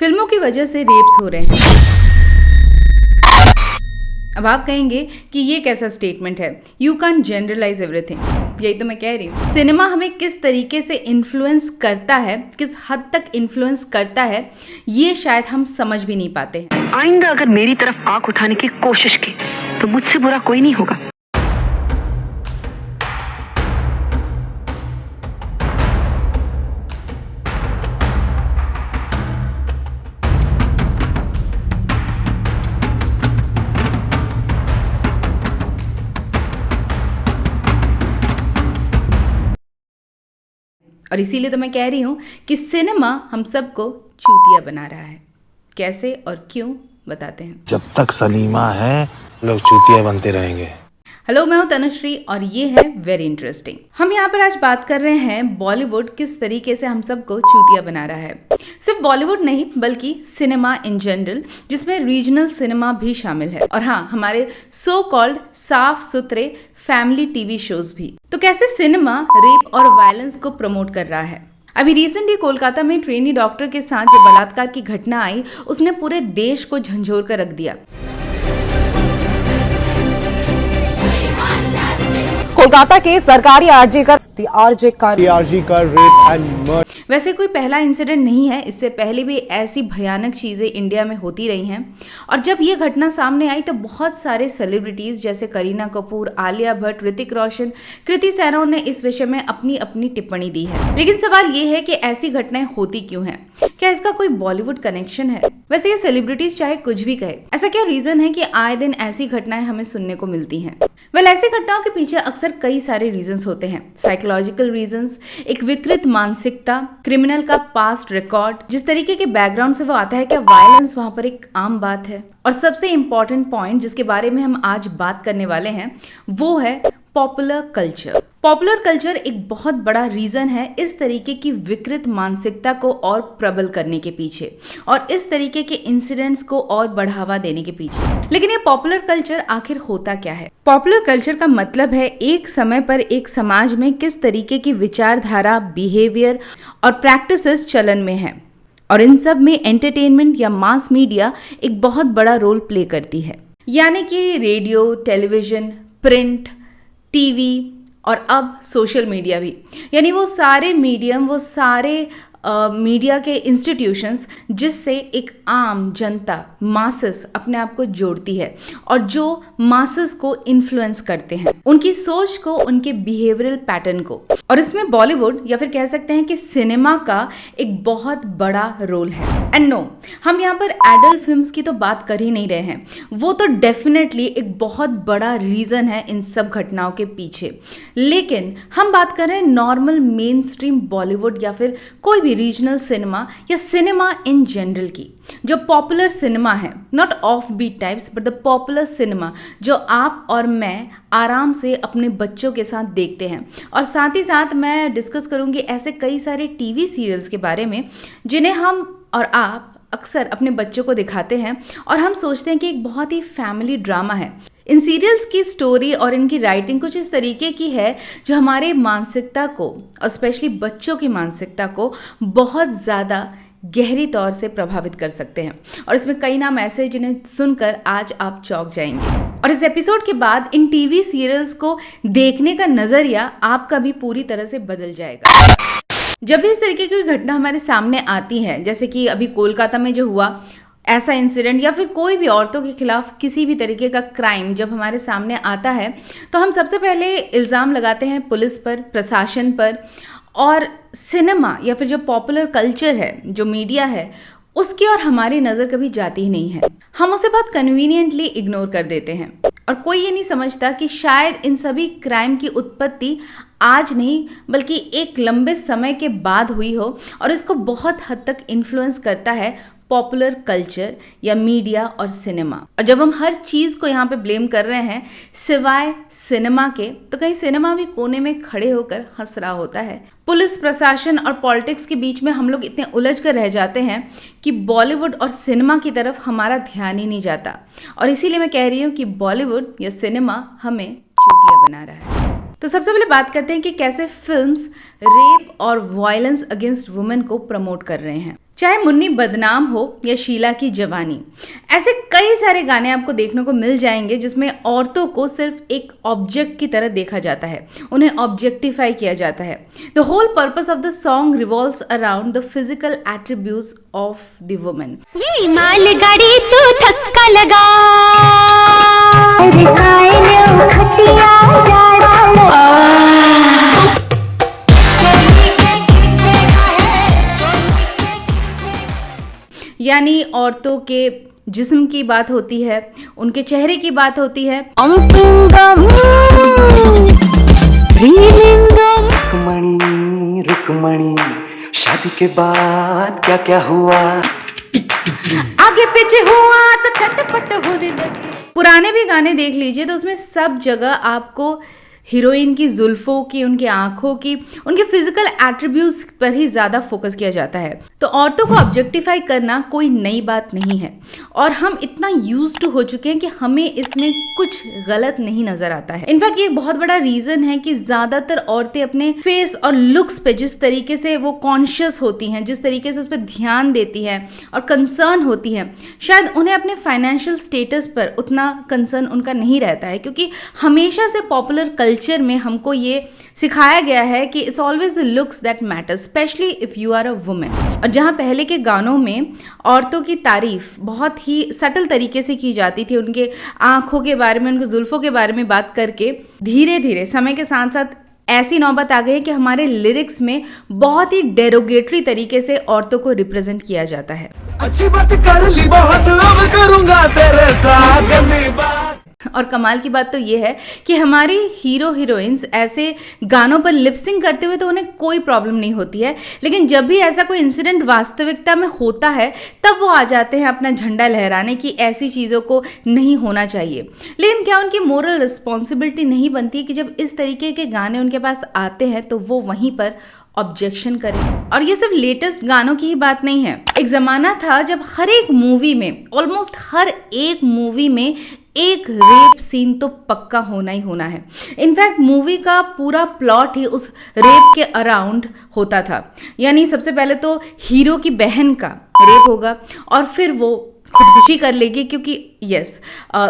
फिल्मों की वजह से रेप्स हो रहे हैं। अब आप कहेंगे कि ये कैसा स्टेटमेंट है, यू कैन जनरलाइज एवरीथिंग। यही तो मैं कह रही हूँ। सिनेमा हमें किस तरीके से इन्फ्लुएंस करता है, किस हद तक इन्फ्लुएंस करता है, ये शायद हम समझ भी नहीं पाते हैं। आइंदा अगर मेरी तरफ आंख उठाने की कोशिश की तो मुझसे बुरा कोई नहीं होगा। और इसीलिए तो मैं कह रही हूँ कि सिनेमा हम सबको चूतिया बना रहा है। कैसे और क्यों, बताते हैं। जब तक सलीमा है लोग चूतिया बनते रहेंगे। हेलो, मैं हूं तनुश्री और ये है वेरी इंटरेस्टिंग। हम यहाँ पर आज बात कर रहे हैं बॉलीवुड किस तरीके से हम सबको चूतिया बना रहा है। सिर्फ बॉलीवुड नहीं बल्कि सिनेमा इन जनरल, जिसमें रीजनल सिनेमा भी शामिल है, और हाँ, हमारे सो कॉल्ड साफ सुथरे फैमिली टीवी शोज भी। तो कैसे सिनेमा रेप और वायलेंस को प्रमोट कर रहा है। अभी रिसेंटली कोलकाता में ट्रेनी डॉक्टर के साथ जो बलात्कार की घटना आई, उसने पूरे देश को झंझोर कर रख दिया। कोलकाता के सरकारी आरजी का रेप एंड मर्डर। वैसे कोई पहला इंसिडेंट नहीं है, इससे पहले भी ऐसी भयानक चीजें इंडिया में होती रही हैं। और जब ये घटना सामने आई तो बहुत सारे सेलिब्रिटीज जैसे करीना कपूर, आलिया भट्ट, ऋतिक रोशन, कृति सेनन ने इस विषय में अपनी अपनी टिप्पणी दी है। लेकिन सवाल ये है कि ऐसी घटनाएं होती क्यों हैं? क्या इसका कोई बॉलीवुड कनेक्शन है? वैसे ये सेलिब्रिटीज चाहे कुछ भी कहे, ऐसा क्या रीजन है कि आए दिन ऐसी घटनाएं हमें सुनने को मिलती हैं? ऐसी घटनाओं के पीछे अक्सर कई सारे रीजंस होते हैं। साइकोलॉजिकल रीजंस, एक विकृत मानसिकता, क्रिमिनल का पास्ट रिकॉर्ड, जिस तरीके के बैकग्राउंड से वो आता है, क्या वायलेंस वहां पर एक आम बात है? और सबसे इंपॉर्टेंट पॉइंट जिसके बारे में हम आज बात करने वाले हैं वो है पॉपुलर कल्चर। पॉपुलर कल्चर एक बहुत बड़ा रीजन है इस तरीके की विकृत मानसिकता को और प्रबल करने के पीछे, और इस तरीके के इंसिडेंट्स को और बढ़ावा देने के पीछे। लेकिन ये पॉपुलर कल्चर आखिर होता क्या है? पॉपुलर कल्चर का मतलब है एक समय पर एक समाज में किस तरीके की विचारधारा, बिहेवियर और प्रैक्टिसेस चलन में है, और इन सब में एंटरटेनमेंट या मास मीडिया एक बहुत बड़ा रोल प्ले करती है। यानी कि रेडियो, टेलीविजन, प्रिंट, टीवी और अब सोशल मीडिया भी, यानी वो सारे मीडियम, वो सारे मीडिया के इंस्टीट्यूशंस जिससे एक आम जनता, मासेस अपने आप को जोड़ती है और जो मासेस को इन्फ्लुएंस करते हैं, उनकी सोच को, उनके बिहेवियरल पैटर्न को। और इसमें बॉलीवुड या फिर कह सकते हैं कि सिनेमा का एक बहुत बड़ा रोल है। एंड नो, हम यहाँ पर एडल्ट फिल्म्स की तो बात कर ही नहीं रहे हैं, वो तो डेफिनेटली एक बहुत बड़ा रीजन है इन सब घटनाओं के पीछे। लेकिन हम बात कर रहे हैं नॉर्मल मेन स्ट्रीम बॉलीवुड या फिर कोई भी रीजनल सिनेमा या सिनेमा इन जनरल की। जो पॉपुलर सिनेमा है, not off beat types but the popular cinema, जो आप और मैं आराम से अपने बच्चों के साथ देखते हैं। और साथ ही साथ मैं डिस्कस करूंगी ऐसे कई सारे टीवी सीरियल्स के बारे में जिन्हें हम और आप अक्सर अपने बच्चों को दिखाते हैं और हम सोचते हैं कि एक बहुत ही फैमिली ड्रामा है। इन सीरियल्स की स्टोरी और इनकी राइटिंग कुछ इस तरीके की है जो हमारे मानसिकता को, और स्पेशली बच्चों की मानसिकता को बहुत ज़्यादा गहरी तौर से प्रभावित कर सकते हैं। और इसमें कई नाम ऐसे जिन्हें सुनकर आज आप चौंक जाएंगे। और इस एपिसोड के बाद इन टीवी सीरियल्स को देखने का नज़रिया आपका भी पूरी तरह से बदल जाएगा। जब भी इस तरीके की घटना हमारे सामने आती है, जैसे कि अभी कोलकाता में जो हुआ ऐसा इंसिडेंट, या फिर कोई भी औरतों के खिलाफ किसी भी तरीके का क्राइम जब हमारे सामने आता है, तो हम सबसे पहले इल्ज़ाम लगाते हैं पुलिस पर, प्रशासन पर, और सिनेमा या फिर जो पॉपुलर कल्चर है, जो मीडिया है, उसकी और हमारी नज़र कभी जाती ही नहीं है। हम उसे बहुत कन्वीनियंटली इग्नोर कर देते हैं और कोई ये नहीं समझता कि शायद इन सभी क्राइम की उत्पत्ति आज नहीं बल्कि एक लंबे समय के बाद हुई हो, और इसको बहुत हद तक इन्फ्लुएंस करता है पॉपुलर कल्चर या मीडिया और सिनेमा। और जब हम हर चीज़ को यहाँ पे ब्लेम कर रहे हैं सिवाय सिनेमा के, तो कहीं सिनेमा भी कोने में खड़े होकर हंस रहा होता है। पुलिस, प्रशासन और पॉलिटिक्स के बीच में हम लोग इतने उलझ कर रह जाते हैं कि बॉलीवुड और सिनेमा की तरफ हमारा ध्यान ही नहीं जाता। और इसीलिए मैं कह रही हूँ कि बॉलीवुड या सिनेमा हमें चूतिया बना रहा है। तो सबसे पहले बात करते हैं कि कैसे फिल्म्स रेप और वायलेंस अगेंस्ट वुमेन को प्रमोट कर रहे हैं। चाहे मुन्नी बदनाम हो या शीला की जवानी, ऐसे कई सारे गाने आपको देखने को मिल जाएंगे जिसमें औरतों को सिर्फ एक ऑब्जेक्ट की तरह देखा जाता है, उन्हें ऑब्जेक्टिफाई किया जाता है। The whole purpose of the song revolves around the physical attributes of the woman. ये मालगाड़ी तू धक्का लगा दिखाए लो खटिया यानी औरतों के जिस्म की बात होती है, उनके चेहरे की बात होती है, रुकमणी रुकमणी शादी के बाद क्या क्या हुआ, आगे पीछे हुआ तो चटपट होने लगी। पुराने भी गाने देख लीजिए तो उसमें सब जगह आपको हीरोइन की जुल्फों की, उनकी आंखों की, उनके फिजिकल एट्रीब्यूट्स पर ही ज़्यादा फोकस किया जाता है। तो औरतों को ऑब्जेक्टिफाई करना कोई नई बात नहीं है और हम इतना यूज्ड हो चुके हैं कि हमें इसमें कुछ गलत नहीं नजर आता है। इनफैक्ट ये एक बहुत बड़ा रीज़न है कि ज़्यादातर औरतें अपने फेस और लुक्स पे जिस तरीके से वो कॉन्शियस होती हैं, जिस तरीके से उस पर ध्यान देती है और कंसर्न होती है, शायद उन्हें अपने फाइनेंशियल स्टेटस पर उतना कंसर्न उनका नहीं रहता है, क्योंकि हमेशा से पॉपुलर कल्चर में हमको ये सिखाया गया है कि it's always the looks that matter, specially if you are a women. और जहाँ पहले के गानों में औरतों की तारीफ बहुत ही सटल तरीके से की जाती थी, उनके आंखों के बारे में, उनके जुल्फों के बारे में बात करके, धीरे धीरे समय के साथ साथ ऐसी नौबत आ गई है कि हमारे लिरिक्स में बहुत ही डेरोगेटरी तरीके से औरतों को रिप्रेजेंट किया जाता है। अच्छी बात कर ली बहुत, अब करूंगा तेरे साथ गंदी बात। और कमाल की बात तो ये है कि हमारी हीरो हीरोइंस ऐसे गानों पर लिपसिंग करते हुए तो उन्हें कोई प्रॉब्लम नहीं होती है, लेकिन जब भी ऐसा कोई इंसिडेंट वास्तविकता में होता है तब वो आ जाते हैं अपना झंडा लहराने की ऐसी चीज़ों को नहीं होना चाहिए। लेकिन क्या उनकी मोरल रिस्पॉन्सिबिलिटी नहीं बनती है कि जब इस तरीके के गाने उनके पास आते हैं तो वो वहीं पर ऑब्जेक्शन करें? और ये सिर्फ लेटेस्ट गानों की ही बात नहीं है। एक ज़माना था जब हर एक मूवी में, ऑलमोस्ट हर एक मूवी में एक रेप सीन तो पक्का होना ही होना है। इनफैक्ट मूवी का पूरा प्लॉट ही उस रेप के अराउंड होता था। यानी सबसे पहले तो हीरो की बहन का रेप होगा और फिर वो खुदकुशी कर लेगी, क्योंकि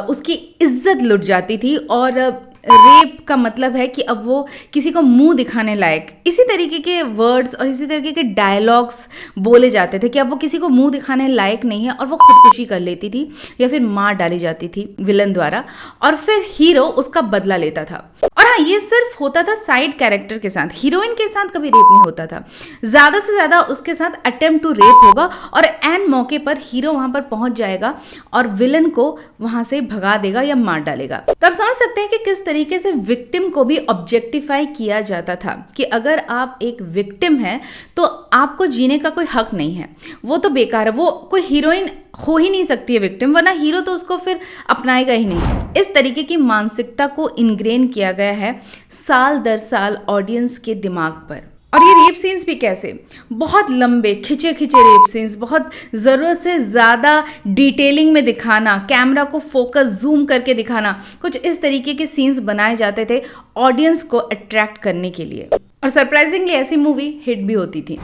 उसकी इज्जत लुट जाती थी। और रेप का मतलब है कि अब वो किसी को मुंह दिखाने लायक, इसी तरीके के वर्ड्स और इसी तरीके के डायलॉग्स बोले जाते थे कि अब वो किसी को मुंह दिखाने लायक नहीं है और वो खुदकुशी कर लेती थी या फिर मार डाली जाती थी विलन द्वारा, और फिर हीरो उसका बदला लेता था। और हाँ, ये सिर्फ होता था साइड कैरेक्टर के साथ, हीरोइन के साथ कभी रेप नहीं होता था। ज़्यादा से ज़्यादा उसके साथ अटेम्प्ट टू रेप होगा और एन मौके पर हीरो वहाँ पर पहुँच जाएगा और विलन को वहाँ से भगा देगा या मार डालेगा। तो आप समझ सकते हैं कि किस तरीके से विक्टिम को भी ऑब्जेक्टिफाई किया जाता था कि अगर आप एक विक्टिम हैं तो आपको जीने का कोई हक नहीं है, वो तो बेकार है, वो कोई हीरोइन हो ही नहीं सकती है विक्टिम, वरना हीरो तो उसको फिर अपनाएगा ही नहीं। इस तरीके की मानसिकता को इनग्रेन किया गया है साल दर साल ऑडियंस के दिमाग पर। और ये रेप सीन्स भी कैसे, बहुत लंबे खिंचे खिंचे रेप सीन्स, बहुत ज़रूरत से ज़्यादा डिटेलिंग में दिखाना, कैमरा को फोकस जूम करके दिखाना, कुछ इस तरीके के सीन्स बनाए जाते थे ऑडियंस को अट्रैक्ट करने के लिए। और सरप्राइजिंगली ऐसी मूवी हिट भी होती थी।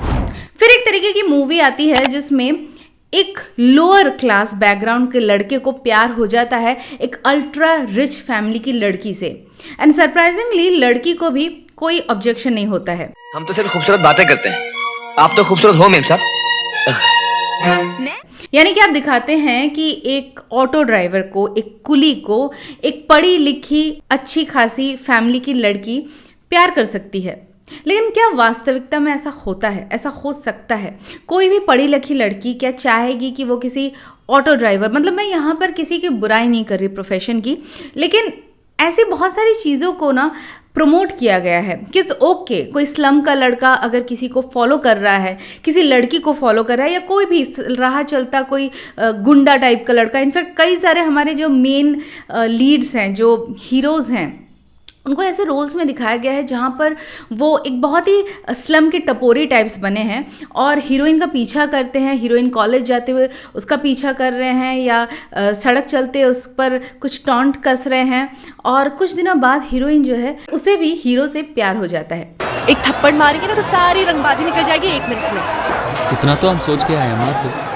फिर एक तरीके की मूवी आती है जिसमें एक लोअर क्लास बैकग्राउंड के लड़के को प्यार हो जाता है एक अल्ट्रा रिच फैमिली की लड़की से, एंड सरप्राइजिंगली लड़की को भी कोई ऑब्जेक्शन नहीं होता है। हम तो सिर्फ खूबसूरत बातें करते हैं, आप तो खूबसूरत हो मेम साहब। यानी कि आप दिखाते हैं कि एक ऑटो ड्राइवर को, एक कुली को, एक पढ़ी लिखी अच्छी खासी फैमिली की लड़की प्यार कर सकती है। लेकिन क्या वास्तविकता में ऐसा होता है? ऐसा हो सकता है? कोई भी पढ़ी लिखी लड़की क्या चाहेगी कि वो किसी ऑटो ड्राइवर, मतलब मैं यहाँ पर किसी की बुराई नहीं कर रही प्रोफेशन की, लेकिन ऐसी बहुत सारी चीज़ों को ना प्रमोट किया गया है कि इट्स ओके, कोई स्लम का लड़का अगर किसी को फॉलो कर रहा है, किसी लड़की को फॉलो कर रहा है, या कोई भी राह चलता कोई गुंडा टाइप का लड़का। इनफैक्ट कई सारे हमारे जो मेन लीड्स हैं, जो हीरोज़ हैं, उनको ऐसे रोल्स में दिखाया गया है जहाँ पर वो एक बहुत ही स्लम के टपोरी टाइप्स बने हैं और हीरोइन का पीछा करते हैं। हीरोइन कॉलेज जाते हुए उसका पीछा कर रहे हैं या सड़क चलते उस पर कुछ टॉन्ट कस रहे हैं और कुछ दिनों बाद हीरोइन जो है उसे भी हीरो से प्यार हो जाता है। एक थप्पड़ मारेंगे ना तो सारी रंगबाजी निकल जाएगी 1 मिनट में। इतना तो हम सोच के आए हमारे।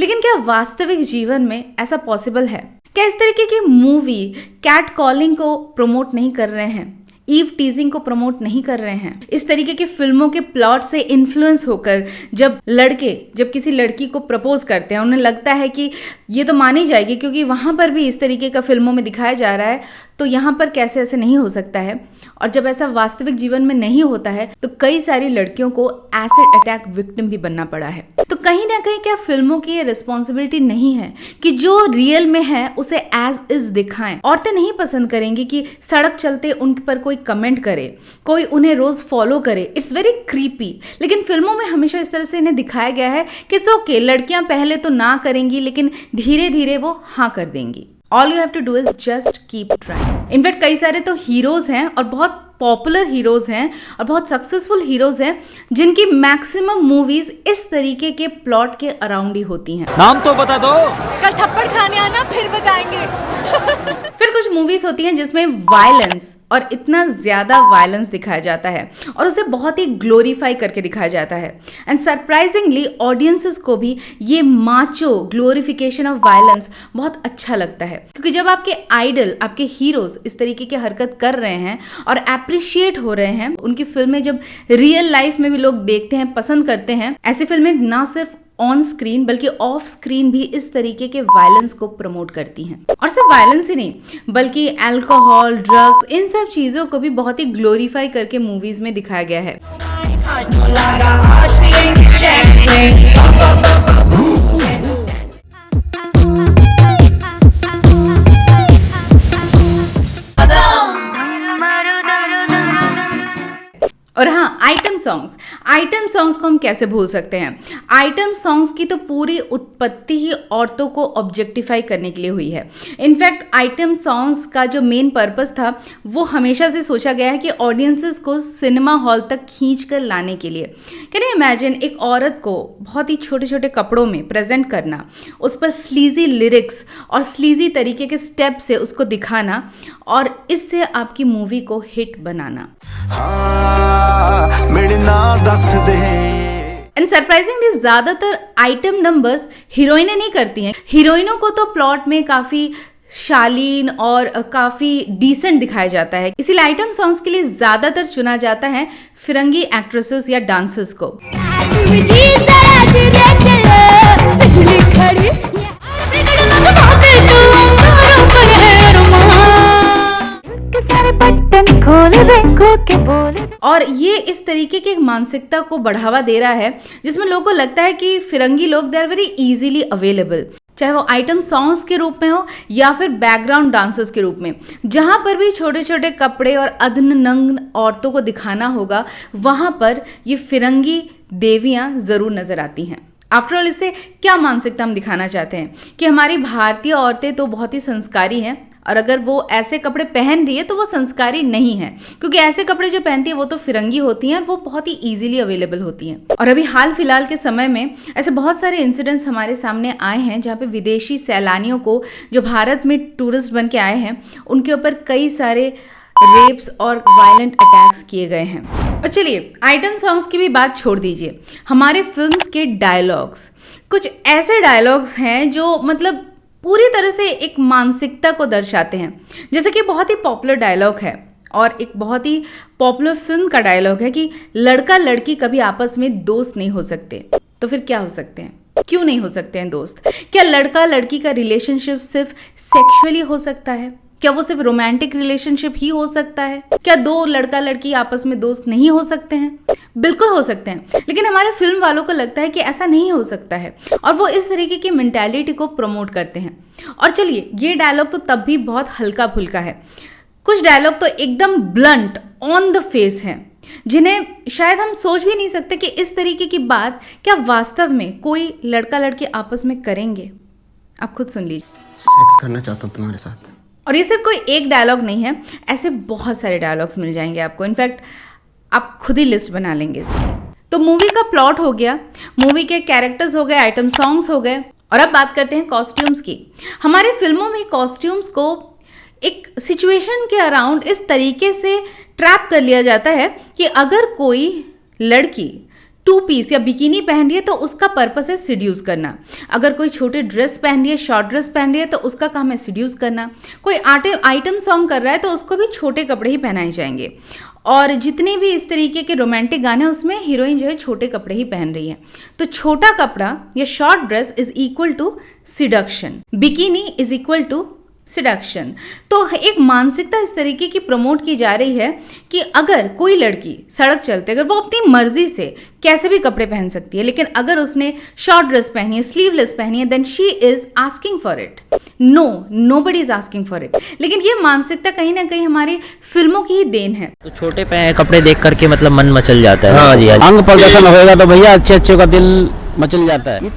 लेकिन क्या वास्तविक जीवन में ऐसा पॉसिबल है? क्या इस तरीके की मूवी कैट कॉलिंग को प्रमोट नहीं कर रहे हैं, ईव टीजिंग को प्रमोट नहीं कर रहे हैं? इस तरीके के फिल्मों के प्लॉट से इन्फ्लुएंस होकर जब किसी लड़की को प्रपोज करते हैं, उन्हें लगता है कि ये तो मानी जाएगी क्योंकि वहाँ पर भी इस तरीके का फिल्मों में दिखाया जा रहा है, तो यहाँ पर कैसे ऐसे नहीं हो सकता है। और जब ऐसा वास्तविक जीवन में नहीं होता है तो कई सारी लड़कियों को एसिड अटैक विक्टिम भी बनना पड़ा है। तो कहीं ना कहीं क्या फिल्मों की ये रिस्पॉन्सिबिलिटी नहीं है कि जो रियल में है उसे एज इज दिखाएं? औरतें नहीं पसंद करेंगी कि सड़क चलते उन पर कोई कमेंट करे, कोई उन्हें रोज फॉलो करे। It's very creepy. लेकिन फिल्मों में हमेशा इस तरह से इन्हें दिखाया गया है कि इट्स ओके, लड़कियां पहले तो ना करेंगी लेकिन धीरे धीरे वो हाँ कर देंगी। All you have to do is just keep trying. In fact कई सारे तो हीरोज हैं और बहुत पॉपुलर हीरोज हैं और बहुत सक्सेसफुल हीरोज हैं जिनकी मैक्सिमम मूवीज इस तरीके के प्लॉट के अराउंड ही होती हैं। नाम तो बता दो। कल थप्पड़ खाने आना फिर बताएंगे। फिर कुछ मूवीज होती हैं जिसमें वायलेंस और इतना ज्यादा वायलेंस दिखाया जाता है और उसे बहुत ही ग्लोरीफाई करके दिखाया जाता है। एंड सरप्राइजिंगली ऑडियंसेस को भी ये माचो ग्लोरिफिकेशन ऑफ वायलेंस बहुत अच्छा लगता है, क्योंकि जब आपके आइडल, आपके हीरोज इस तरीके की हरकत कर रहे हैं और अप्रिशिएट हो रहे हैं, उनकी फिल्में जब रियल लाइफ में भी लोग देखते हैं, पसंद करते हैं, ऐसी फिल्में ना सिर्फ ऑन स्क्रीन बल्कि ऑफ स्क्रीन भी इस तरीके के वायलेंस को प्रमोट करती हैं। और सिर्फ वायलेंस ही नहीं बल्कि अल्कोहल, ड्रग्स, इन सब चीजों को भी बहुत ही ग्लोरीफाई करके मूवीज में दिखाया गया है। और हाँ, आइटम सॉन्ग्स को हम कैसे भूल सकते हैं? आइटम सॉन्ग्स की तो पूरी उत्पत्ति ही औरतों को ऑब्जेक्टिफाई करने के लिए हुई है। इनफैक्ट आइटम सॉन्ग्स का जो मेन पर्पस था वो हमेशा से सोचा गया है कि ऑडियंसेस को सिनेमा हॉल तक खींच कर लाने के लिए। कैन यू इमेजिन एक औरत को बहुत ही छोटे छोटे कपड़ों में प्रेजेंट करना, उस पर स्लीजी लिरिक्स और स्लीजी तरीके के स्टेप से उसको दिखाना और इससे आपकी मूवी को हिट बनाना। एंड सरप्राइजिंगली ज्यादातर आइटम नंबर्स हीरोइनें नहीं करती हैं। हीरोइनों को तो प्लॉट में काफी शालीन और काफी डिसेंट दिखाया जाता है, इसीलिए आइटम सॉन्ग्स के लिए ज्यादातर चुना जाता है फिरंगी एक्ट्रेसेस या डांसर्स को। और ये इस तरीके की मानसिकता को बढ़ावा दे रहा है जिसमें लोगों को लगता है कि फिरंगी लोग they are very easily available, चाहे वो आइटम सॉन्ग्स के रूप में हो या फिर बैकग्राउंड डांसर्स के रूप में। जहाँ पर भी छोटे छोटे कपड़े और अधन नंग औरतों को दिखाना होगा वहाँ पर ये फिरंगी देवियाँ ज़रूर नज़र आती हैं। आफ्टरऑल इससे क्या मानसिकता हम दिखाना चाहते हैं कि हमारी भारतीय औरतें तो बहुत ही संस्कारी हैं और अगर वो ऐसे कपड़े पहन रही है तो वो संस्कारी नहीं है, क्योंकि ऐसे कपड़े जो पहनती है वो तो फिरंगी होती हैं और वो बहुत ही इजीली अवेलेबल होती हैं। और अभी हाल फिलहाल के समय में ऐसे बहुत सारे इंसिडेंट्स हमारे सामने आए हैं जहाँ पे विदेशी सैलानियों को जो भारत में टूरिस्ट बन के आए हैं उनके ऊपर कई सारे रेप्स और वायलेंट अटैक्स किए गए हैं। और चलिए आइटम सॉन्ग्स की भी बात छोड़ दीजिए, हमारे फिल्म्स के डायलॉग्स, कुछ ऐसे डायलॉग्स हैं जो मतलब पूरी तरह से एक मानसिकता को दर्शाते हैं। जैसे कि बहुत ही पॉपुलर डायलॉग है और एक बहुत ही पॉपुलर फिल्म का डायलॉग है कि लड़का लड़की कभी आपस में दोस्त नहीं हो सकते। तो फिर क्या हो सकते हैं? क्यों नहीं हो सकते हैं दोस्त? क्या लड़का लड़की का रिलेशनशिप सिर्फ सेक्सुअली हो सकता है? क्या वो सिर्फ रोमांटिक रिलेशनशिप ही हो सकता है? क्या दो लड़का लड़की आपस में दोस्त नहीं हो सकते हैं? बिल्कुल हो सकते हैं, लेकिन हमारे फिल्म वालों को लगता है कि ऐसा नहीं हो सकता है और वो इस तरीके की मेंटालिटी को प्रमोट करते हैं। और चलिए ये डायलॉग तो तब भी बहुत हल्का फुल्का है, कुछ डायलॉग तो एकदम ब्लंट ऑन द फेस हैं जिन्हें शायद हम सोच भी नहीं सकते कि इस तरीके की बात क्या वास्तव में कोई लड़का लड़की आपस में करेंगे। आप खुद सुन लीजिए। सेक्स करना चाहता हूँ तुम्हारे साथ। और ये सिर्फ कोई एक डायलॉग नहीं है, ऐसे बहुत सारे डायलॉग्स मिल जाएंगे आपको। इनफैक्ट आप खुद ही लिस्ट बना लेंगे इसकी। तो मूवी का प्लॉट हो गया, मूवी के कैरेक्टर्स हो गए, आइटम सॉन्ग्स हो गए, और अब बात करते हैं कॉस्ट्यूम्स की। हमारे फिल्मों में कॉस्ट्यूम्स को एक सिचुएशन के अराउंड इस तरीके से ट्रैप कर लिया जाता है कि अगर कोई लड़की 2 पीस या बिकिनी पहन रही है तो उसका पर्पस है सिड्यूस करना। अगर कोई छोटे ड्रेस पहन रही है, शॉर्ट ड्रेस पहन रही है, तो उसका काम है सिड्यूस करना। कोई आइटम सॉन्ग कर रहा है तो उसको भी छोटे कपड़े ही पहनाए जाएंगे। और जितने भी इस तरीके के रोमांटिक गाने उसमें हीरोइन जो है छोटे कपड़े ही पहन रही है। तो छोटा कपड़ा या short dress is equal to seduction, bikini is equal to seduction. तो एक मानसिकता इस तरीके की प्रमोट की जा रही है कि अगर कोई लड़की सड़क चलते, अगर वो अपनी मर्जी से कैसे भी कपड़े पहन सकती है, लेकिन अगर उसने शॉर्ट ड्रेस पहनी है, स्लीवलेस पहनी है, then she is asking for it. Nobody is asking for it. लेकिन ये मानसिकता कहीं ना कहीं हमारी फिल्मों की ही देन है। तो छोटे कपड़े देख करके मतलब मन मचल जाता है। हाँ जी, अंग प्रदर्शन होएगा तो भैया अच्छे का दिल मचल जाता है।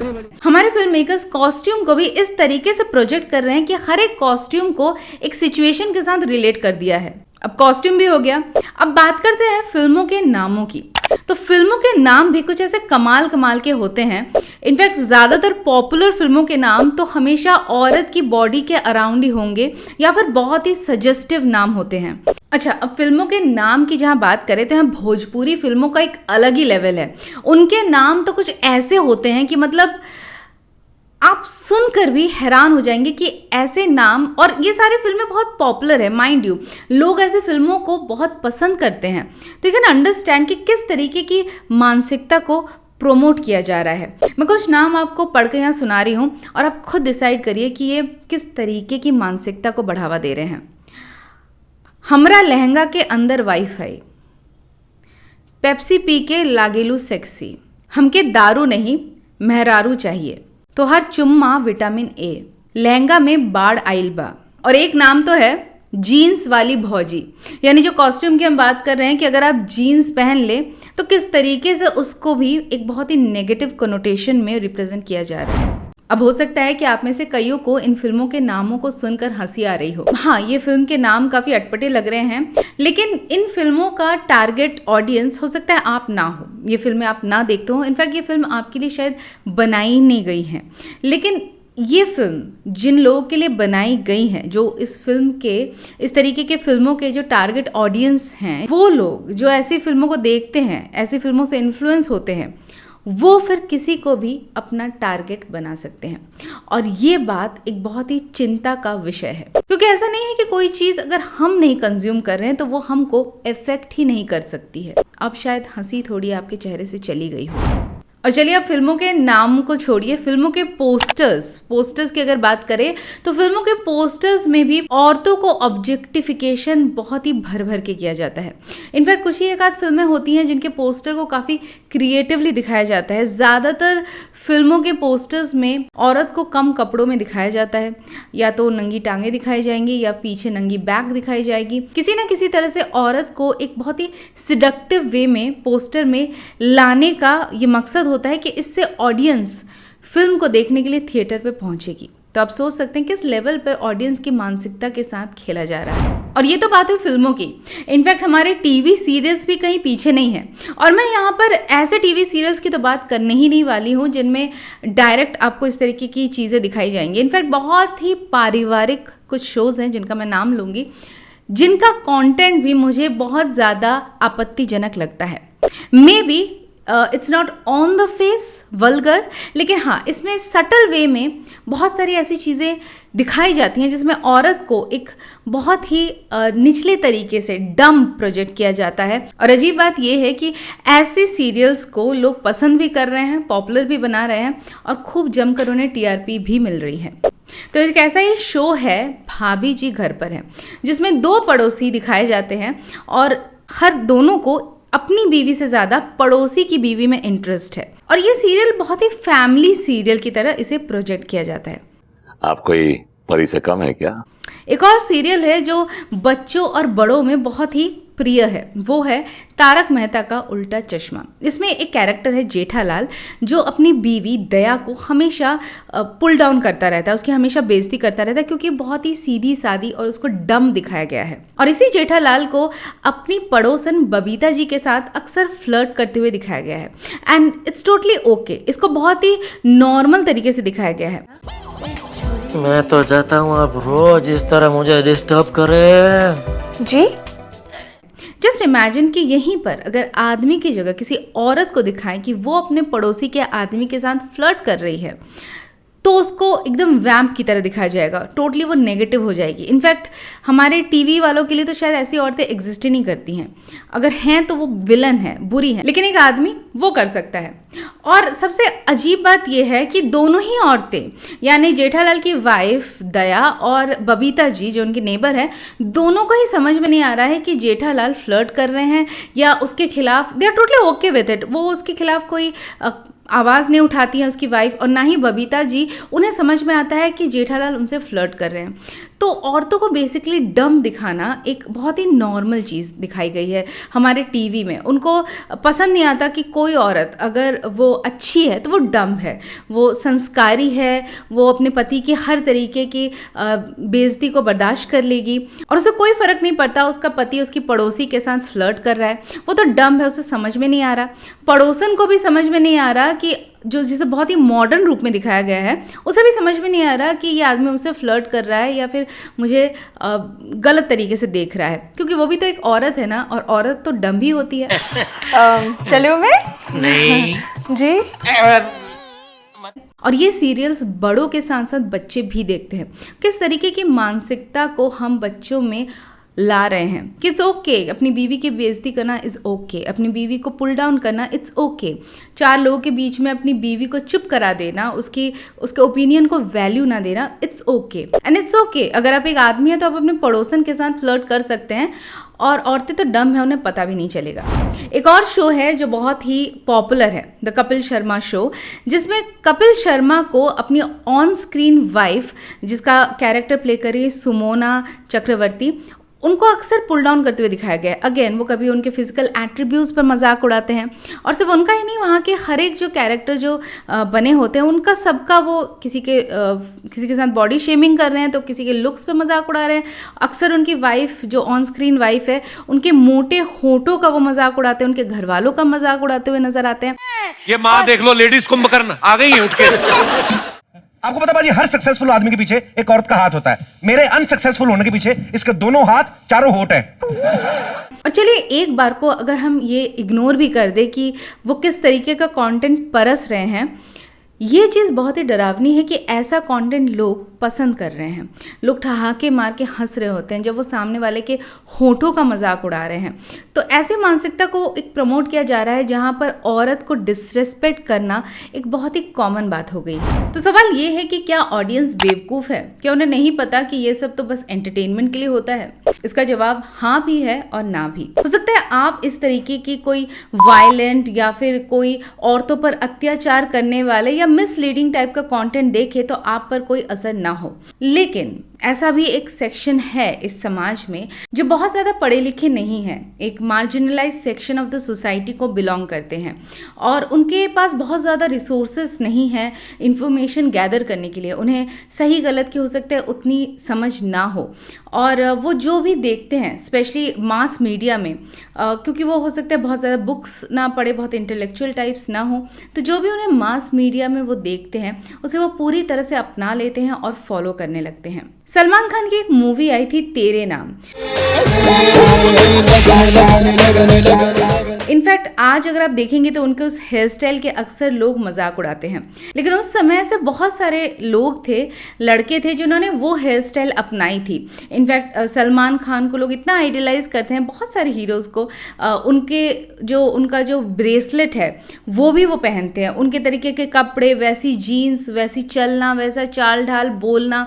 हमारे फिल्म मेकर्स कॉस्ट्यूम को भी इस तरीके से प्रोजेक्ट कर रहे हैं कि हर एक कॉस्ट्यूम को एक सिचुएशन के साथ रिलेट कर दिया है। अब कॉस्ट्यूम भी हो गया, अब बात करते हैं फिल्मों के नामों की। तो फिल्मों के नाम भी कुछ ऐसे कमाल के होते हैं। इनफैक्ट ज़्यादातर पॉपुलर फिल्मों के नाम तो हमेशा औरत की बॉडी के अराउंड ही होंगे या फिर बहुत ही सजेस्टिव नाम होते हैं। अच्छा, अब फिल्मों के नाम की जहाँ बात करें तो यहाँ भोजपुरी फिल्मों का एक अलग ही लेवल है। उनके नाम तो कुछ ऐसे होते हैं कि मतलब आप सुनकर भी हैरान हो जाएंगे कि ऐसे नाम, और ये सारी फिल्में बहुत पॉपुलर है, माइंड यू, लोग ऐसे फिल्मों को बहुत पसंद करते हैं। तो यू कैन अंडरस्टैंड कि किस तरीके की मानसिकता को प्रोमोट किया जा रहा है। मैं कुछ नाम आपको पढ़ के यहाँ सुना रही हूँ और आप खुद डिसाइड करिए कि ये किस तरीके की मानसिकता को बढ़ावा दे रहे हैं। हमरा लहंगा के अंदर वाईफाई, पेप्सी पी के लागेलू सेक्सी, हमके दारू नहीं मेहरारू चाहिए, तो हर चुम्मा विटामिन ए, लहंगा में बाढ़ आइल बा। और एक नाम तो है जीन्स वाली भौजी, यानी जो कॉस्ट्यूम की हम बात कर रहे हैं कि अगर आप जीन्स पहन ले तो किस तरीके से उसको भी एक बहुत ही नेगेटिव कोनोटेशन में रिप्रेजेंट किया जा रहा है। अब हो सकता है कि आप में से कईयों को इन फिल्मों के नामों को सुनकर हंसी आ रही हो। हाँ, ये फिल्म के नाम काफ़ी अटपटे लग रहे हैं, लेकिन इन फिल्मों का टारगेट ऑडियंस हो सकता है आप ना हो, ये फिल्में आप ना देखते हो। इनफैक्ट ये फिल्म आपके लिए शायद बनाई नहीं गई है, लेकिन ये फिल्म जिन लोगों के लिए बनाई गई है, जो इस फिल्म के, इस तरीके के फिल्मों के जो टारगेट ऑडियंस हैं, वो लोग जो ऐसी फिल्मों को देखते हैं, ऐसी फिल्मों से इन्फ्लुएंस होते हैं, वो फिर किसी को भी अपना टारगेट बना सकते हैं। और ये बात एक बहुत ही चिंता का विषय है, क्योंकि ऐसा नहीं है कि कोई चीज़ अगर हम नहीं कंज्यूम कर रहे हैं तो वो हमको इफेक्ट ही नहीं कर सकती है। अब शायद हंसी थोड़ी आपके चेहरे से चली गई हो। और चलिए अब फिल्मों के नाम को छोड़िए, फिल्मों के पोस्टर्स की अगर बात करें तो फिल्मों के पोस्टर्स में भी औरतों को ऑब्जेक्टिफिकेशन बहुत ही भर भर के किया जाता है। इनफैक्ट कुछ ही एक आध फिल्में होती हैं जिनके पोस्टर को काफ़ी क्रिएटिवली दिखाया जाता है। ज़्यादातर फिल्मों के पोस्टर्स में औरत को कम कपड़ों में दिखाया जाता है, या तो नंगी टांगें दिखाई जाएंगी या पीछे नंगी बैक दिखाई जाएगी। किसी ना किसी तरह से औरत को एक बहुत ही सिडक्टिव वे में पोस्टर में लाने का ये मकसद होता है कि इससे ऑडियंस फिल्म को देखने के लिए थिएटर पे पहुंचेगी। तो आप सोच सकते हैं किस लेवल पर ऑडियंस की मानसिकता के साथ खेला जा रहा है। और ये तो बात है फिल्मों की। इनफैक्ट हमारे टीवी सीरियल्स भी कहीं पीछे नहीं है। और मैं यहाँ पर ऐसे टीवी सीरियल्स की तो बात करने ही नहीं वाली हूँ जिनमें डायरेक्ट आपको इस तरीके की चीज़ें दिखाई जाएंगी। इनफैक्ट बहुत ही पारिवारिक कुछ शोज़ हैं जिनका मैं नाम लूँगी, जिनका कंटेंट भी मुझे बहुत ज़्यादा आपत्तिजनक लगता है। May be it's not on the face vulgar, लेकिन हाँ, इसमें सटल वे में बहुत सारी ऐसी चीज़ें दिखाई जाती हैं जिसमें औरत को एक बहुत ही निचले तरीके से डम प्रोजेक्ट किया जाता है। और अजीब बात यह है कि ऐसे सीरियल्स को लोग पसंद भी कर रहे हैं, पॉपुलर भी बना रहे हैं और खूब जमकर उन्हें टीआरपी भी मिल रही है। तो एक ऐसा ही शो है भाभी जी घर पर है, जिसमें 2 पड़ोसी दिखाए जाते हैं और हर दोनों को अपनी बीवी से ज़्यादा पड़ोसी की बीवी में इंटरेस्ट है। और ये सीरियल बहुत ही फैमिली सीरियल की तरह इसे प्रोजेक्ट किया जाता है। आप कोई परी से कम है क्या? एक और सीरियल है जो बच्चों और बड़ों में बहुत ही प्रिय है वो है तारक मेहता का उल्टा चश्मा। इसमें एक कैरेक्टर है जेठालाल जो अपनी बीवी दया को हमेशा पुल डाउन करता रहता है, उसकी हमेशा बेइज्जती करता रहता है क्योंकि बहुत ही सीधी सादी और उसको डम दिखाया गया है। और इसी जेठालाल को अपनी पड़ोसन बबीता जी के साथ अक्सर फ्लर्ट करते हुए दिखाया गया है एंड इट्स टोटली ओके। इसको बहुत ही नॉर्मल तरीके से दिखाया गया है। मैं तो चाहता हूँ आप रोज इस तरह मुझे डिस्टर्ब करें। जी जस्ट इमेजिन कि यहीं पर अगर आदमी की जगह किसी औरत को दिखाएं कि वो अपने पड़ोसी के आदमी के साथ फ्लर्ट कर रही है तो उसको एकदम वैम्प की तरह दिखाया जाएगा, टोटली वो नेगेटिव हो जाएगी। इनफैक्ट हमारे टीवी वालों के लिए तो शायद ऐसी औरतें एग्जिस्ट ही नहीं करती हैं, अगर हैं तो वो विलन है, बुरी है, लेकिन एक आदमी वो कर सकता है। और सबसे अजीब बात यह है कि दोनों ही औरतें यानी जेठालाल की वाइफ दया और बबीता जी जो उनके नेबर हैं, दोनों को ही समझ में नहीं आ रहा है कि जेठालाल फ्लर्ट कर रहे हैं या उसके खिलाफ they are totally okay with it. वो उसके खिलाफ कोई आवाज़ नहीं उठाती है उसकी वाइफ, और ना ही बबीता जी, उन्हें समझ में आता है कि जेठालाल उनसे फ्लर्ट कर रहे हैं। तो औरतों को बेसिकली डम दिखाना एक बहुत ही नॉर्मल चीज़ दिखाई गई है हमारे टीवी में। उनको पसंद नहीं आता कि कोई औरत अगर वो अच्छी है तो वो डम है, वो संस्कारी है, वो अपने पति की हर तरीके की बेइज्जती को बर्दाश्त कर लेगी और उसे कोई फ़र्क नहीं पड़ता उसका पति उसकी पड़ोसी के साथ फ्लर्ट कर रहा है, वो तो डम है, उसे समझ में नहीं आ रहा। पड़ोसन को भी समझ में नहीं आ रहा कि जो जिसे बहुत ही मॉडर्न रूप में दिखाया गया है उसे भी समझ में नहीं आ रहा कि ये आदमी मुझसे फ्लर्ट कर रहा है या फिर मुझे गलत तरीके से देख रहा है, क्योंकि वो भी तो एक औरत है ना, और औरत तो डम भी होती है। चलो मैं नहीं जी। और ये सीरियल्स बड़ों के साथ साथ बच्चे भी देखते हैं। किस तरीके की मानसिकता को हम बच्चों में ला रहे हैं कि इट्स ओके अपनी बीवी की बेइज्जती करना, इज़ ओके अपनी बीवी को पुल डाउन करना, इट्स ओके चार लोगों के बीच में अपनी बीवी को चुप करा देना, उसके ओपिनियन को वैल्यू ना देना, it's okay and it's okay. अगर आप एक आदमी हैं तो आप अपने पड़ोसन के साथ फ्लर्ट कर सकते हैं, और औरतें तो डम है, उन्हें पता भी नहीं चलेगा। एक और शो है जो बहुत ही पॉपुलर है, द कपिल शर्मा शो, जिसमें कपिल शर्मा को अपनी ऑन स्क्रीन वाइफ जिसका कैरेक्टर प्ले कर रही है सुमोना चक्रवर्ती, उनको अक्सर पुल डाउन करते हुए दिखाया गया है। अगेन वो कभी उनके फिजिकल एट्रीब्यूट्स पर मजाक उड़ाते हैं, और सिर्फ उनका ही नहीं, वहाँ के हर एक जो कैरेक्टर जो बने होते हैं उनका सबका वो किसी के साथ बॉडी शेमिंग कर रहे हैं तो किसी के लुक्स पे मजाक उड़ा रहे हैं। अक्सर उनकी वाइफ जो ऑन स्क्रीन वाइफ है उनके मोटे होठों का वो मजाक उड़ाते हैं, उनके घर वालों का मजाक उड़ाते हुए नजर आते हैं। ये माँ देख लो, लेडीज कुंभकर्ण आ गई है उठ के। आपको पता बाजी, हर सक्सेसफुल आदमी के पीछे एक औरत का हाथ होता है। मेरे अनसक्सेसफुल होने के पीछे इसके दोनों हाथ, चारों होठ हैं। और चलिए एक बार को अगर हम ये इग्नोर भी कर दे कि वो किस तरीके का कंटेंट परस रहे हैं, ये चीज़ बहुत ही डरावनी है कि ऐसा कंटेंट लोग पसंद कर रहे हैं। लोग ठहाके मार के हंस रहे होते हैं जब वो सामने वाले के होठों का मजाक उड़ा रहे हैं। तो ऐसे मानसिकता को एक प्रमोट किया जा रहा है जहाँ पर औरत को डिसरेस्पेक्ट करना एक बहुत ही कॉमन बात हो गई। तो सवाल ये है कि क्या ऑडियंस बेवकूफ़ है? क्या उन्हें नहीं पता कि ये सब तो बस एंटरटेनमेंट के लिए होता है? इसका जवाब हाँ भी है और ना भी। हो सकता है आप इस तरीके की कोई वायलेंट या फिर कोई औरतों पर अत्याचार करने वाले या मिसलीडिंग टाइप का कंटेंट देखे तो आप पर कोई असर ना हो, लेकिन ऐसा भी एक सेक्शन है इस समाज में जो बहुत ज़्यादा पढ़े लिखे नहीं हैं, एक marginalize section of the society को बिलोंग करते हैं और उनके पास बहुत ज़्यादा रिसोर्सेज नहीं है इंफॉर्मेशन गैदर करने के लिए। उन्हें सही गलत की हो सकता है उतनी समझ ना हो, और वो जो भी देखते हैं स्पेशली मास मीडिया में, क्योंकि वो हो सकता है बहुत ज़्यादा बुक्स ना पढ़े, बहुत इंटेलेक्चुअल टाइप्स ना हो, तो जो भी उन्हें मास मीडिया में वो देखते हैं उसे वो पूरी तरह से अपना लेते हैं और फॉलो करने लगते हैं। सलमान खान की एक मूवी आई थी तेरे नाम। इनफैक्ट आज अगर आप देखेंगे तो उनके उस हेयर स्टाइल के अक्सर लोग मजाक उड़ाते हैं, लेकिन उस समय ऐसे बहुत सारे लोग थे, लड़के थे जिन्होंने वो हेयर स्टाइल अपनाई थी। इनफैक्ट सलमान खान को लोग इतना आइडियलाइज करते हैं, बहुत सारे हीरोज़ को उनका जो ब्रेसलेट है वो भी वो पहनते हैं, उनके तरीके के कपड़े, वैसी जीन्स, वैसी चलना, वैसा चाल ढाल, बोलना,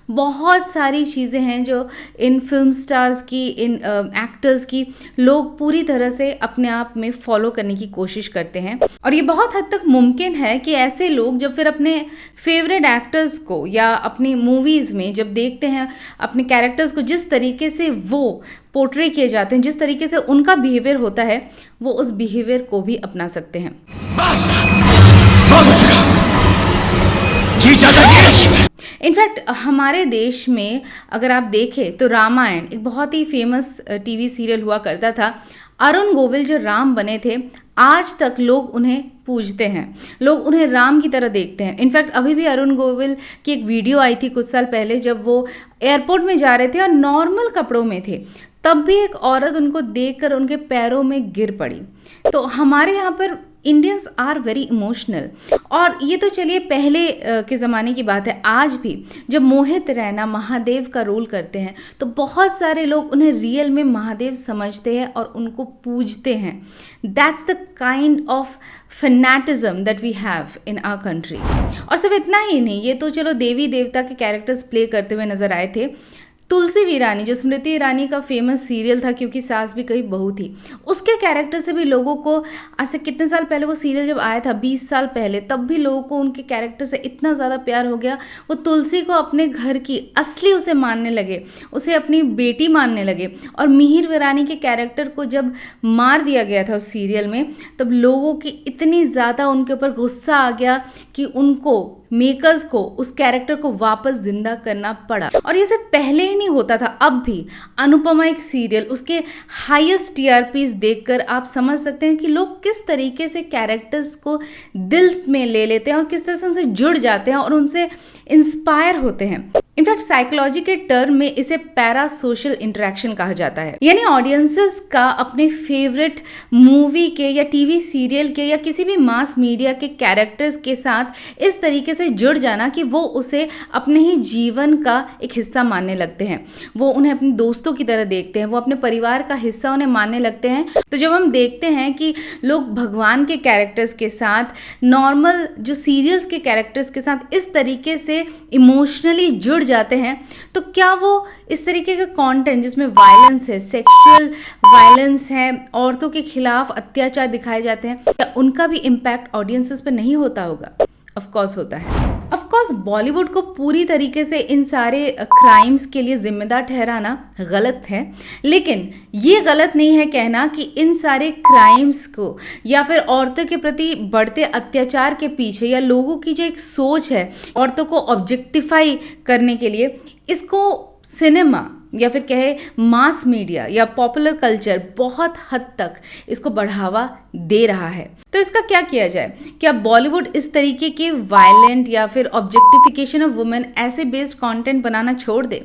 बहुत सारी चीज़ें हैं जो इन फिल्म स्टार्स की, इन एक्टर्स की लोग पूरी तरह से अपने आप में फॉलो करने की कोशिश करते हैं। और ये बहुत हद तक मुमकिन है कि ऐसे लोग जब फिर अपने फेवरेट एक्टर्स को या अपनी मूवीज़ में जब देखते हैं अपने कैरेक्टर्स को, जिस तरीके से वो पोर्ट्रे किए जाते हैं, जिस तरीके से उनका बिहेवियर होता है, वो उस बिहेवियर को भी अपना सकते हैं। इनफैक्ट हमारे देश में अगर आप देखें तो रामायण एक बहुत ही फेमस टीवी सीरियल हुआ करता था। अरुण गोविल जो राम बने थे, आज तक लोग उन्हें पूजते हैं, लोग उन्हें राम की तरह देखते हैं। इनफैक्ट अभी भी अरुण गोविल की एक वीडियो आई थी कुछ साल पहले, जब वो एयरपोर्ट में जा रहे थे और नॉर्मल कपड़ों में थे, तब भी एक औरत उनको देखकर उनके पैरों में गिर पड़ी। तो हमारे यहाँ पर इंडियंस आर वेरी इमोशनल। और ये तो चलिए पहले के ज़माने की बात है। आज भी जब मोहित रैना महादेव का रोल करते हैं तो बहुत सारे लोग उन्हें रियल में महादेव समझते हैं और उनको पूजते हैं। That's the kind of fanaticism that we have in our country. और सिर्फ इतना ही नहीं, ये तो चलो देवी देवता के कैरेक्टर्स प्ले करते हुए नजर आए थे। तुलसी वीरानी जो स्मृति ईरानी का फेमस सीरियल था, क्योंकि सास भी कभी बहू थी, उसके कैरेक्टर से भी लोगों को, आज से कितने साल पहले वो सीरियल जब आया था, 20 साल पहले, तब भी लोगों को उनके कैरेक्टर से इतना ज़्यादा प्यार हो गया, वो तुलसी को अपने घर की असली उसे मानने लगे, उसे अपनी बेटी मानने लगे। और मिहिर वीरानी के कैरेक्टर को जब मार दिया गया था उस सीरियल में, तब लोगों की इतनी ज़्यादा उनके ऊपर गुस्सा आ गया कि उनको, मेकर्स को, उस कैरेक्टर को वापस जिंदा करना पड़ा। और ये सिर्फ पहले ही नहीं होता था, अब भी अनुपमा एक सीरियल, उसके हाईएस्ट टीआरपीज देखकर आप समझ सकते हैं कि लोग किस तरीके से कैरेक्टर्स को दिल में ले लेते हैं और किस तरह से उनसे जुड़ जाते हैं और उनसे इंस्पायर होते हैं। इनफैक्ट साइकोलॉजी के टर्म में इसे पैरा सोशल इंटरेक्शन कहा जाता है, यानी ऑडियंसेस का अपने फेवरेट मूवी के या टीवी सीरियल के या किसी भी मास मीडिया के कैरेक्टर्स के साथ इस तरीके से जुड़ जाना कि वो उसे अपने ही जीवन का एक हिस्सा मानने लगते हैं, वो उन्हें अपने दोस्तों की तरह देखते हैं, वो अपने परिवार का हिस्सा उन्हें मानने लगते हैं। तो जब हम देखते हैं कि लोग भगवान के कैरेक्टर्स के साथ, नॉर्मल जो सीरियल्स के कैरेक्टर्स के साथ इस तरीके से इमोशनली जुड़ जाते हैं, तो क्या वो इस तरीके का कंटेंट जिसमें वायलेंस है, सेक्सुअल वायलेंस है, औरतों के खिलाफ अत्याचार दिखाए जाते हैं, क्या उनका भी इम्पैक्ट ऑडियंसेस पर नहीं होता होगा? ऑफ कोर्स होता है। ऑफ कोर्स बॉलीवुड को पूरी तरीके से इन सारे क्राइम्स के लिए जिम्मेदार ठहराना गलत है, लेकिन ये गलत नहीं है कहना कि इन सारे क्राइम्स को या फिर औरतों के प्रति बढ़ते अत्याचार के पीछे या लोगों की जो एक सोच है औरतों को ऑब्जेक्टिफाई करने के लिए, इसको सिनेमा या फिर कहे मास मीडिया या पॉपुलर कल्चर बहुत हद तक इसको बढ़ावा दे रहा है। तो इसका क्या किया जाए? क्या बॉलीवुड इस तरीके के वायलेंट या फिर ऑब्जेक्टिफिकेशन ऑफ वुमेन ऐसे बेस्ड कंटेंट बनाना छोड़ दे?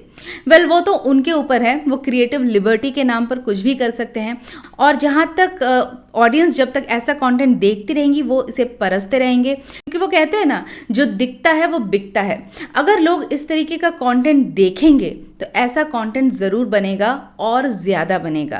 वेल, वो तो उनके ऊपर है, वो क्रिएटिव लिबर्टी के नाम पर कुछ भी कर सकते हैं। और जहाँ तक ऑडियंस जब तक ऐसा कंटेंट देखती रहेंगी वो इसे परसते रहेंगे, क्योंकि वो कहते हैं ना, जो दिखता है वो बिकता है। अगर लोग इस तरीके का कंटेंट देखेंगे तो ऐसा कंटेंट ज़रूर बनेगा और ज़्यादा बनेगा।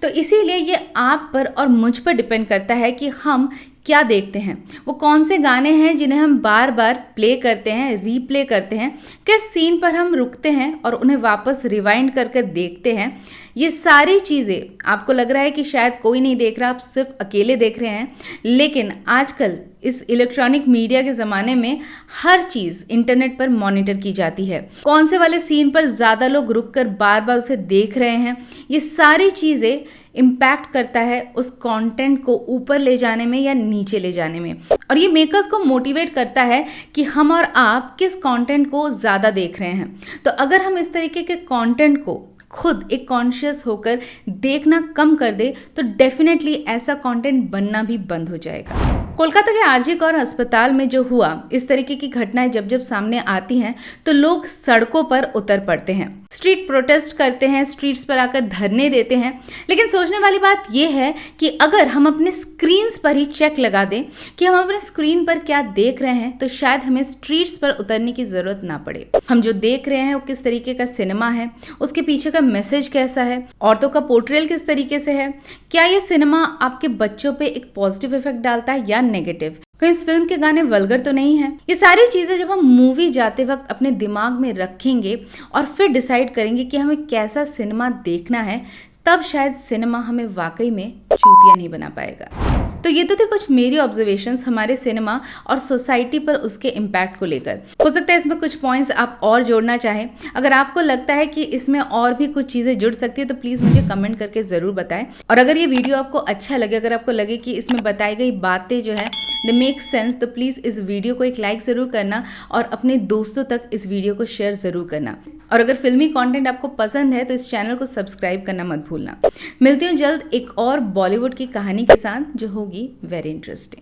तो इसीलिए ये आप पर और मुझ पर डिपेंड करता है कि हम क्या देखते हैं, वो कौन से गाने हैं जिन्हें हम बार बार प्ले करते हैं, रीप्ले करते हैं, किस सीन पर हम रुकते हैं और उन्हें वापस रिवाइंड कर देखते हैं। ये सारी चीज़ें आपको लग रहा है कि शायद कोई नहीं देख रहा, आप सिर्फ अकेले देख रहे हैं, लेकिन आजकल इस इलेक्ट्रॉनिक मीडिया के ज़माने में हर चीज़ इंटरनेट पर मॉनिटर की जाती है। कौन से वाले सीन पर ज़्यादा लोग रुककर बार बार उसे देख रहे हैं, ये सारी चीज़ें इम्पैक्ट करता है उस कंटेंट को ऊपर ले जाने में या नीचे ले जाने में। और ये मेकर्स को मोटिवेट करता है कि हम और आप किस कंटेंट को ज़्यादा देख रहे हैं। तो अगर हम इस तरीके के कंटेंट को खुद एक कॉन्शियस होकर देखना कम कर दे तो डेफिनेटली ऐसा कंटेंट बनना भी बंद हो जाएगा। कोलकाता के आरजी कौर अस्पताल में जो हुआ, इस तरीके की घटनाएं जब जब सामने आती हैं तो लोग सड़कों पर उतर पड़ते हैं, स्ट्रीट प्रोटेस्ट करते हैं, स्ट्रीट्स पर आकर धरने देते हैं। लेकिन सोचने वाली बात यह है कि अगर हम अपने स्क्रीन्स पर ही चेक लगा दें कि हम अपने स्क्रीन पर क्या देख रहे हैं, तो शायद हमें स्ट्रीट्स पर उतरने की जरूरत ना पड़े। हम जो देख रहे हैं वो किस तरीके का सिनेमा है, उसके पीछे का मैसेज कैसा है, औरतों का पोर्ट्रेल किस तरीके से है, क्या ये सिनेमा आपके बच्चों पे एक पॉजिटिव इफेक्ट डालता है या नेगेटिव। कहीं इस फिल्म के गाने वल्गर तो नहीं हैं? ये सारी चीज़ें जब हम मूवी जाते वक्त अपने दिमाग में रखेंगे और फिर डिसाइड करेंगे कि हमें कैसा सिनेमा देखना है, तब शायद सिनेमा हमें वाकई में चूतिया नहीं बना पाएगा। तो ये तो थे कुछ मेरी ऑब्जर्वेशंस हमारे सिनेमा और सोसाइटी पर उसके इम्पैक्ट को लेकर। हो सकता है इसमें कुछ पॉइंट्स आप और जोड़ना चाहें। अगर आपको लगता है कि इसमें और भी कुछ चीज़ें जुड़ सकती है तो प्लीज़ मुझे कमेंट करके ज़रूर बताएं। और अगर ये वीडियो आपको अच्छा लगे, अगर आपको लगे कि इसमें बताई गई बातें जो है दे मेक सेंस, तो प्लीज़ इस वीडियो को एक लाइक ज़रूर करना और अपने दोस्तों तक इस वीडियो को शेयर ज़रूर करना। और अगर फिल्मी कंटेंट आपको पसंद है तो इस चैनल को सब्सक्राइब करना मत भूलना। मिलती हूँ जल्द एक और बॉलीवुड की कहानी के साथ जो होगी वेरी इंटरेस्टिंग।